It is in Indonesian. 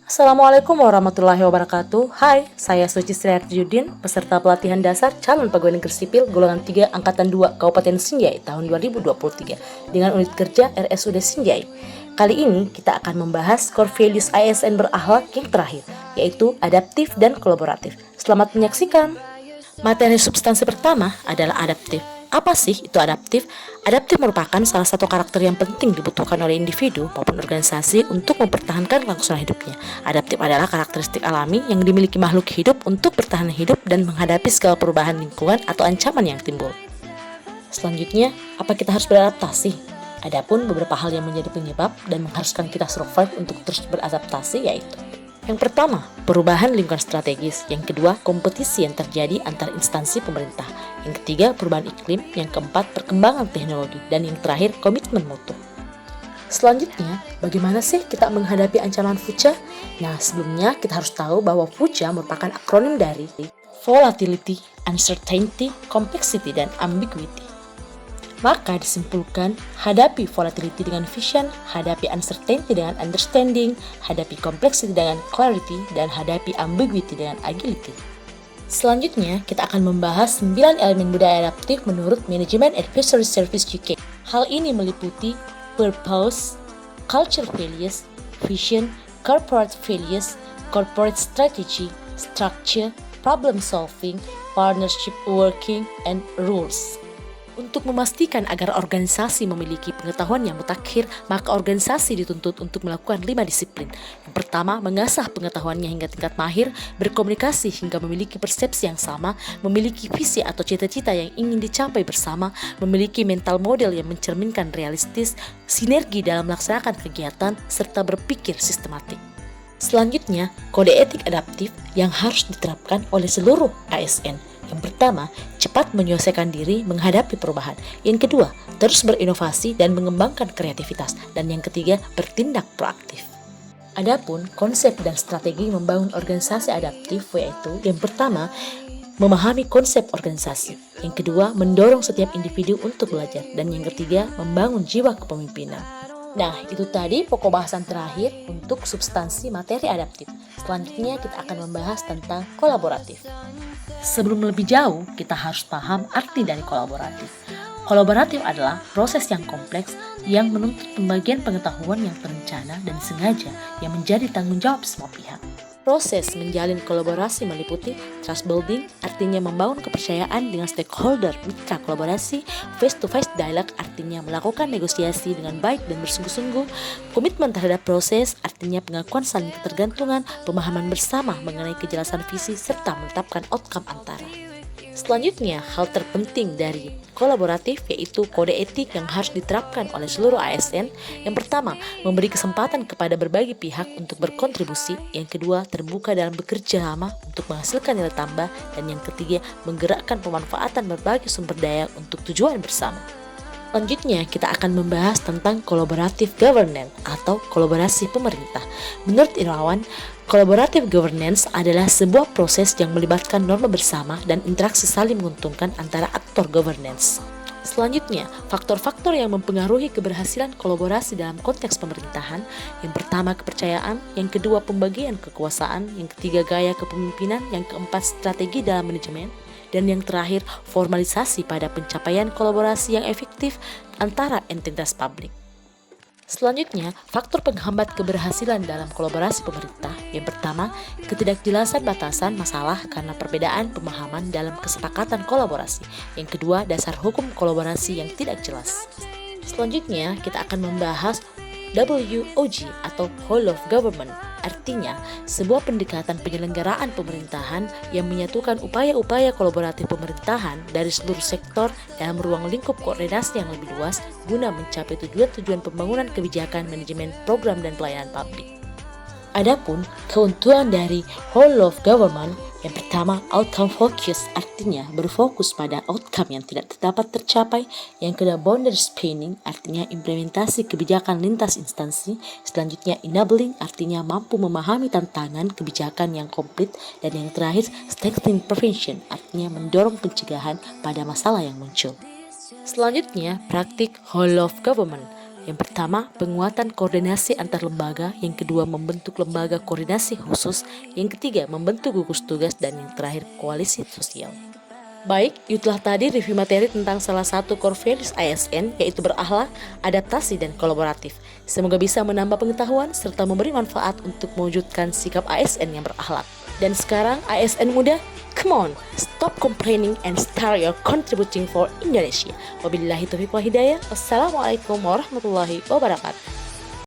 Assalamualaikum warahmatullahi wabarakatuh. Hai, saya Suci Sriarjudin, peserta pelatihan dasar calon pegawai negeri sipil golongan 3 angkatan 2 Kabupaten Sinjai tahun 2023 dengan unit kerja RSUD Sinjai. Kali ini kita akan membahas core values ASN berakhlak yang terakhir, yaitu adaptif dan kolaboratif. Selamat menyaksikan. Materi substansi pertama adalah adaptif. Apa sih itu adaptif? Adaptif merupakan salah satu karakter yang penting dibutuhkan oleh individu maupun organisasi untuk mempertahankan kelangsungan hidupnya. Adaptif adalah karakteristik alami yang dimiliki makhluk hidup untuk bertahan hidup dan menghadapi segala perubahan lingkungan atau ancaman yang timbul. Selanjutnya, apa kita harus beradaptasi? Adapun beberapa hal yang menjadi penyebab dan mengharuskan kita survive untuk terus beradaptasi yaitu: yang pertama, perubahan lingkungan strategis. Yang kedua, kompetisi yang terjadi antar instansi pemerintah. Yang ketiga, perubahan iklim. Yang keempat, perkembangan teknologi. Dan yang terakhir, komitmen mutu. Selanjutnya, bagaimana sih kita menghadapi ancaman future? Nah, sebelumnya kita harus tahu bahwa future merupakan akronim dari volatility, uncertainty, complexity, dan ambiguity. Maka disimpulkan, hadapi volatility dengan vision, hadapi uncertainty dengan understanding, hadapi complexity dengan clarity, dan hadapi ambiguity dengan agility. Selanjutnya, kita akan membahas 9 elemen budaya adaptif menurut Management Advisory Service UK. Hal ini meliputi purpose, culture values, vision, corporate values, corporate strategy, structure, problem solving, partnership working, and rules. Untuk memastikan agar organisasi memiliki pengetahuan yang mutakhir, maka organisasi dituntut untuk melakukan 5 disiplin. Yang pertama, mengasah pengetahuannya hingga tingkat mahir, berkomunikasi hingga memiliki persepsi yang sama, memiliki visi atau cita-cita yang ingin dicapai bersama, memiliki mental model yang mencerminkan realistis, sinergi dalam melaksanakan kegiatan, serta berpikir sistematik. Selanjutnya, kode etik adaptif yang harus diterapkan oleh seluruh ASN. Yang pertama, cepat menyelesaikan diri menghadapi perubahan. Yang kedua, terus berinovasi dan mengembangkan kreativitas. Dan yang ketiga, bertindak proaktif. Adapun konsep dan strategi membangun organisasi adaptif yaitu: yang pertama, memahami konsep organisasi. Yang kedua, mendorong setiap individu untuk belajar. Dan yang ketiga, membangun jiwa kepemimpinan. Nah, itu tadi pokok bahasan terakhir untuk substansi materi adaptif. Selanjutnya kita akan membahas tentang kolaboratif. Sebelum lebih jauh, kita harus paham arti dari kolaboratif. Kolaboratif adalah proses yang kompleks yang menuntut pembagian pengetahuan yang terencana dan sengaja yang menjadi tanggung jawab semua pihak. Proses menjalin kolaborasi meliputi trust building, artinya membangun kepercayaan dengan stakeholder, mitra kolaborasi, face-to-face dialogue, artinya melakukan negosiasi dengan baik dan bersungguh-sungguh, komitmen terhadap proses, artinya pengakuan saling ketergantungan, pemahaman bersama mengenai kejelasan visi, serta menetapkan outcome antara. Selanjutnya, hal terpenting dari kolaboratif yaitu kode etik yang harus diterapkan oleh seluruh ASN. Yang pertama, memberi kesempatan kepada berbagai pihak untuk berkontribusi. Yang kedua, terbuka dalam bekerja sama untuk menghasilkan nilai tambah. Dan yang ketiga, menggerakkan pemanfaatan berbagai sumber daya untuk tujuan bersama. Selanjutnya, kita akan membahas tentang collaborative governance atau kolaborasi pemerintah. Menurut Irawan, collaborative governance adalah sebuah proses yang melibatkan norma bersama dan interaksi saling menguntungkan antara aktor governance. Selanjutnya, faktor-faktor yang mempengaruhi keberhasilan kolaborasi dalam konteks pemerintahan. Yang pertama, kepercayaan. Yang kedua, pembagian kekuasaan. Yang ketiga, gaya kepemimpinan. Yang keempat, strategi dalam manajemen. Dan yang terakhir, formalisasi pada pencapaian kolaborasi yang efektif antara entitas publik. Selanjutnya, faktor penghambat keberhasilan dalam kolaborasi pemerintah. Yang pertama, ketidakjelasan batasan masalah karena perbedaan pemahaman dalam kesepakatan kolaborasi. Yang kedua, dasar hukum kolaborasi yang tidak jelas. Selanjutnya, kita akan membahas WOG atau Whole of Government. Artinya, sebuah pendekatan penyelenggaraan pemerintahan yang menyatukan upaya-upaya kolaboratif pemerintahan dari seluruh sektor dalam ruang lingkup koordinasi yang lebih luas guna mencapai tujuan-tujuan pembangunan kebijakan, manajemen, program, dan pelayanan publik. Adapun keuntungan dari Whole of Government, yang pertama, outcome focus, artinya berfokus pada outcome yang tidak dapat tercapai. Yang kedua, boundary spanning, artinya implementasi kebijakan lintas instansi. Selanjutnya, enabling, artinya mampu memahami tantangan kebijakan yang komplit. Dan yang terakhir, strengthening prevention, artinya mendorong pencegahan pada masalah yang muncul. Selanjutnya, praktik whole of government. Yang pertama, penguatan koordinasi antar lembaga. Yang kedua, membentuk lembaga koordinasi khusus. Yang ketiga, membentuk gugus tugas. Dan yang terakhir, koalisi sosial. Baik, itulah tadi review materi tentang salah satu core values ASN, yaitu berakhlak, adaptasi, dan kolaboratif. Semoga bisa menambah pengetahuan serta memberi manfaat untuk mewujudkan sikap ASN yang berakhlak. Dan sekarang ASN muda, come on, stop complaining and start your contributing for Indonesia. Wabillahi taufiq wal hidayah. Wassalamualaikum warahmatullahi wabarakatuh.